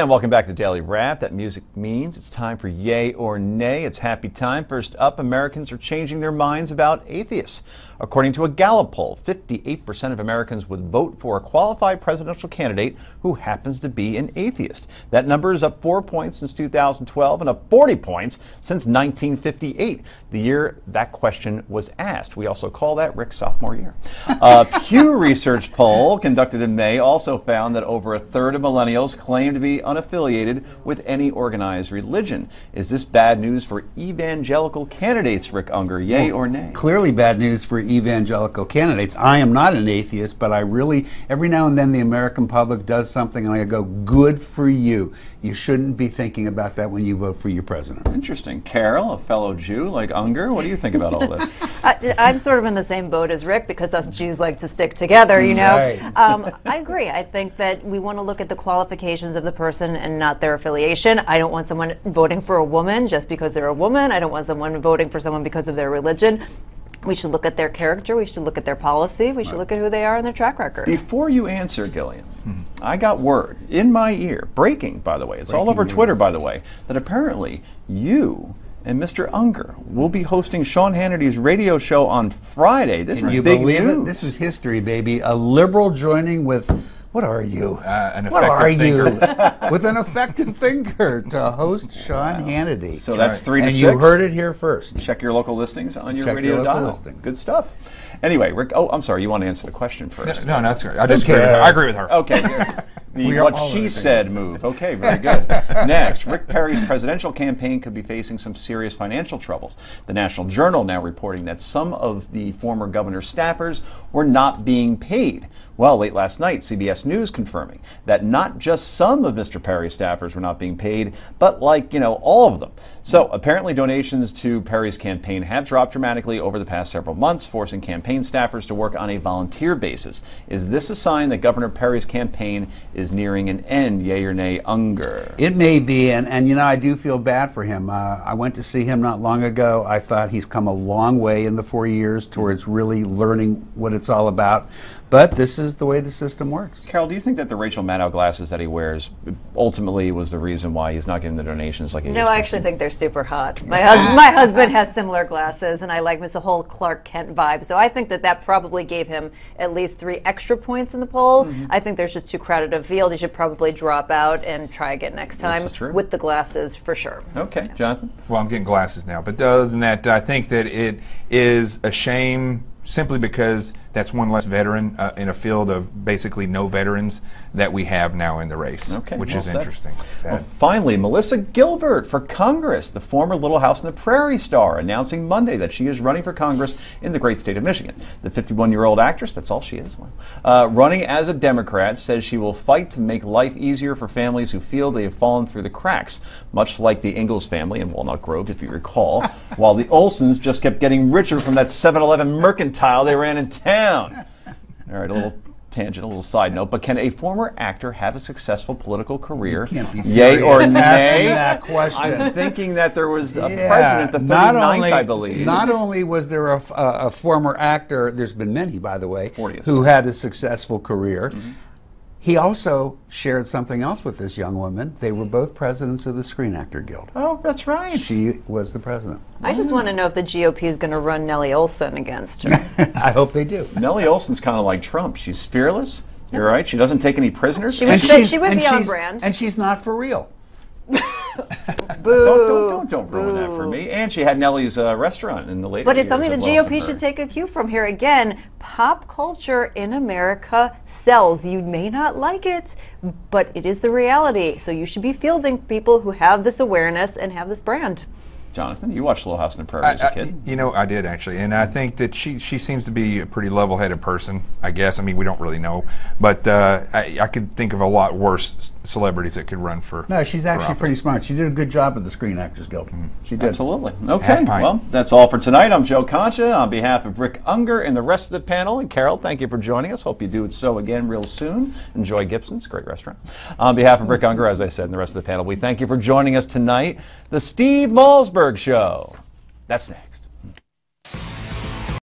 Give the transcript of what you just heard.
and welcome back to Daily Wrap. That music means it's time for Yay or Nay. It's happy time. First up, Americans are changing their minds about atheists. According to a Gallup poll, 58% of Americans would vote for a qualified presidential candidate who happens to be an atheist. That number is up 4 points since 2012 and up 40 points since 1958, the year that question was asked. We also call that Rick's sophomore year. A Pew Research poll conducted in May also found that over a third of millennials claim to be unaffiliated with any organized religion. Is this bad news for evangelical candidates, Rick Unger? Yay or nay? Clearly bad news for evangelical candidates. I am not an atheist, but I really, every now and then the American public does something and I go, good for you. You shouldn't be thinking about that when you vote for your president. Interesting. Carol, a fellow Jew like Unger, what do you think about all this? I'm sort of in the same boat as Rick because us Jews like to stick together, you know. Right. I agree. I think that we want to look at the qualifications of the person and not their affiliation. I don't want someone voting for a woman just because they're a woman. I don't want someone voting for someone because of their religion. We should look at their character. We should look at their policy. We should look at who they are and their track record. Before you answer, Gillian, I got word in my ear, breaking, by the way, it's all over Breaking Twitter, news. by the way, that apparently you and Mr. Unger will be hosting Sean Hannity's radio show on Friday. This Can is you big believe news. it? This is history, baby. A liberal joining with, what are you? An What are effective you? thinker. With an effective thinker to host Sean Hannity. So that's 3 to and 6. you heard it here first. Check your local listings on your Check radio your local dial. listings. Good stuff. Anyway, Rick, oh, I'm sorry, you want to answer the question first. No, that's great. I disagree with her. I agree with her. Okay. The We are what all she in said agreement. move. Okay, very good. Next, Rick Perry's presidential campaign could be facing some serious financial troubles. The National Journal now reporting that some of the former governor's staffers were not being paid. Well, late last night, CBS News confirming that not just some of Mr. Perry's staffers were not being paid, but all of them. So apparently donations to Perry's campaign have dropped dramatically over the past several months, forcing campaign staffers to work on a volunteer basis. Is this a sign that Governor Perry's campaign is nearing an end? Yea or nay, Unger? It may be, and I do feel bad for him. I went to see him not long ago. I thought he's come a long way in the 4 years towards really learning what it's all about. But this is the way the system works. Carol, do you think that the Rachel Maddow glasses that he wears ultimately was the reason why he's not getting the donations like he used No, to? I actually think they're super hot. My husband has similar glasses, and I like it's the whole Clark Kent vibe. So I think that probably gave him at least 3 extra points in the poll. I think there's just too crowded a field. He should probably drop out and try again next time is true. with the glasses for sure. Okay, Jonathan? Well, I'm getting glasses now. But other than that, I think that it is a shame simply because that's one less veteran in a field of basically no veterans that we have now in the race, which well is said. interesting. Well, finally, Melissa Gilbert for Congress, the former Little House on the Prairie star, announcing Monday that she is running for Congress in the great state of Michigan. The 51-year-old actress, that's all she is, running as a Democrat, says she will fight to make life easier for families who feel they have fallen through the cracks, much like the Ingalls family in Walnut Grove, if you recall, while the Olsons just kept getting richer from that 7-Eleven mercantile they ran in town. All right, a little tangent, a little side note, but can a former actor have a successful political career? You can't be Yay or serious nay? asking that question. I'm thinking that there was a president, the 39th, I believe. Not only was there a former actor, there's been many, by the way, 40th. who had a successful career. He also shared something else with this young woman. They were both presidents of the Screen Actor Guild. Oh, that's right. She was the president. I just want to know if the GOP is going to run Nellie Olson against her. I hope they do. Nellie Olson's kind of like Trump. She's fearless. You're right. She doesn't take any prisoners. She would be on brand. And she's not for real. Boo. Don't ruin that for me. And she had Nellie's restaurant in the later But years. it's something the of Wilson GOP Bird. should take a cue from here. Again, pop culture in America sells. You may not like it, but it is the reality. So you should be fielding people who have this awareness and have this brand. Jonathan, you watched Little House on the Prairie as a kid. I did actually, and I think that she seems to be a pretty level-headed person. I guess. I mean, we don't really know, but I could think of a lot worse celebrities that could run for. No, she's for actually office. pretty smart. She did a good job at the Screen Actors Guild. She did. Absolutely. Okay. Half pint. Well, that's all for tonight. I'm Joe Concha on behalf of Rick Unger and the rest of the panel. And Carol, thank you for joining us. Hope you do it so again real soon. Enjoy Gibson's, great restaurant. On behalf of Rick Unger, as I said, and the rest of the panel, we thank you for joining us tonight. The Steve Malzberg Show. That's next.